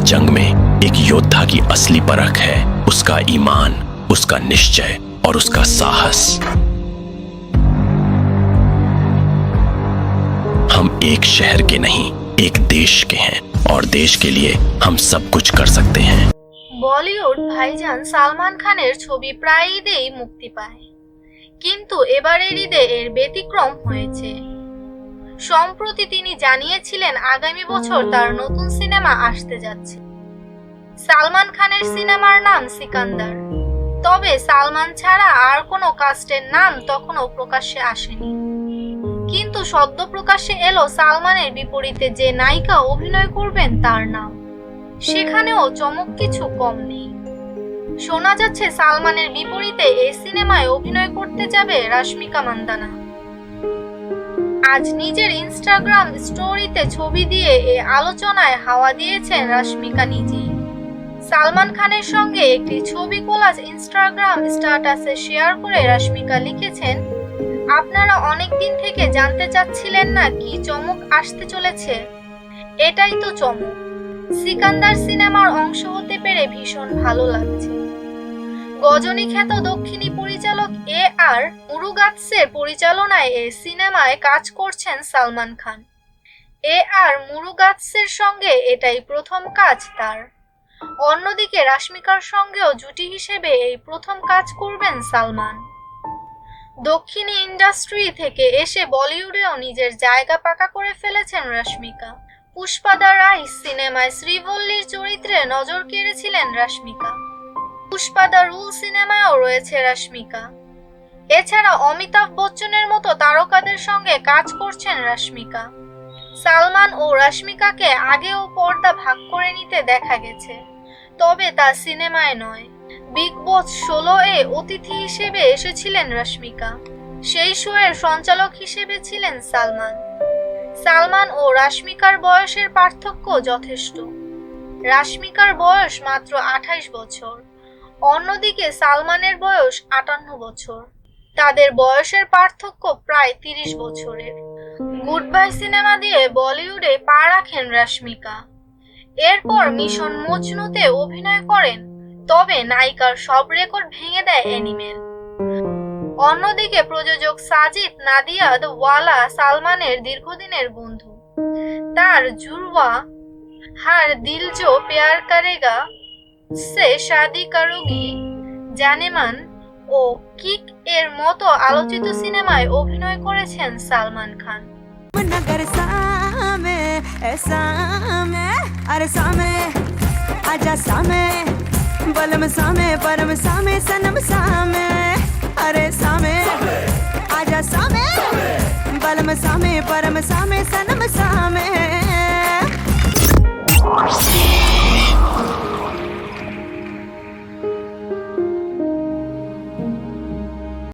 जंग में एक योद्धा की असली परख है उसका ईमान, उसका निश्चय और उसका साहस। हम एक शहर के नहीं, एक देश के हैं और देश के लिए हम सब कुछ कर सकते हैं। বলিউড ভাইজান সালমান খানের ছবি প্রায় ঈদেই মুক্তি পায়, কিন্তু এবারের ঈদে এর ব্যতিক্রম হয়েছে। সম্প্রতি তিনি জানিয়েছিলেন আগামী বছর তার নতুন সিনেমা আসতে যাচ্ছে। সালমান খানের সিনেমার নাম সিকান্দার। তবে সালমান ছাড়া আর কোনো কাস্টের নাম তখনও প্রকাশ্যে আসেনি, কিন্তু সদ্য প্রকাশ্যে এলো সালমানের বিপরীতে যে নায়িকা অভিনয় করবেন তার নাম। সেখানেও চমক কিছু কম নেই। শোনা যাচ্ছে সালমানের বিপরীতে এই সিনেমায় অভিনয় করতে যাবে রাশমিকা মান্দানা। আজ নিজের ইনস্টাগ্রাম স্টোরিতে ছবি দিয়ে এই আলোচনায় হাওয়া দিয়েছেন রাশমিকা নিজেই। সালমান খানের সঙ্গে একটি ছবি কোলাজ ইনস্টাগ্রাম স্ট্যাটাসে শেয়ার করে রাশমিকা লিখেছেন, আপনারা অনেক দিন থেকে জানতে চাচ্ছিলেন না কি চমক আসতে চলেছে, এটাই তো চমক। সিকান্দার সিনেমার অংশ হতে পেরে ভীষণ ভালো লাগছে। গজনী খ্যাত দক্ষিণী পরিচালক আর মুরুগাতসের পরিচালনায় এই সিনেমায় কাজ করছেন সালমান খান। আর মুরুগাতসের সঙ্গে এটাই প্রথম কাজ তার। অন্যদিকে রাশমিকার সঙ্গেও জুটি হিসেবে এই প্রথম কাজ করবেন সালমান। দক্ষিণী ইন্ডাস্ট্রি থেকে এসে বলিউডেও নিজের জায়গা পাকা করে ফেলেছেন রাশমিকা। পুষ্পা দ্য রাইস সিনেমায় শ্রীবল্লীর চরিত্রে নজর কেড়েছিলেন রাশমিকা। পুষ্পা দ্য রুল সিনেমায়ও রয়েছে রাশমিকা। এছাড়া অমিতাভ বচ্চনের মতো তারকাদের সঙ্গে কাজ করছেন রাশমিকা। সালমান ও রাশমিকাকে আগেও পর্দা ভাগ করে নিতে দেখা গেছে, তবে তা সিনেমায় নয়। বিগ বস 16-এ অতিথি হিসেবে এসেছিলেন রাশমিকা। সেই শোয়ের সঞ্চালক হিসেবে ছিলেন সালমান। সালমান ও রাশমিকার বয়সের পার্থক্য যথেষ্ট। রাশমিকার বয়স মাত্র 28 বছর, অন্যদিকে সালমানের বয়স 58 বছর। তাদের বয়সের পার্থক্য প্রায় 30 বছরের। গুড বাই সিনেমা দিয়ে বলিউডে পা রাখেন রাশমিকা। এরপর মিশন মজনুতে অভিনয় করেন, তবে নায়িকার সব রেকর্ড ভেঙে দেয় অ্যানিমেল। অন্যদিকে প্রযোজক সাজিদ নাদিয়াদ ওয়ালা সালমানের দীর্ঘদিনের বন্ধু। তার জুড়ওয়া হার দিল জো প্যার করেগা সে শাদি করোগি, জানেমান ও কিক এর মতো আলোচিত সিনেমায় অভিনয় করেছেন সালমান খান। बलम सामे परम सामे सनम सामे अरे सामे आजा सामे बलम सामे परम सामे सनम सामे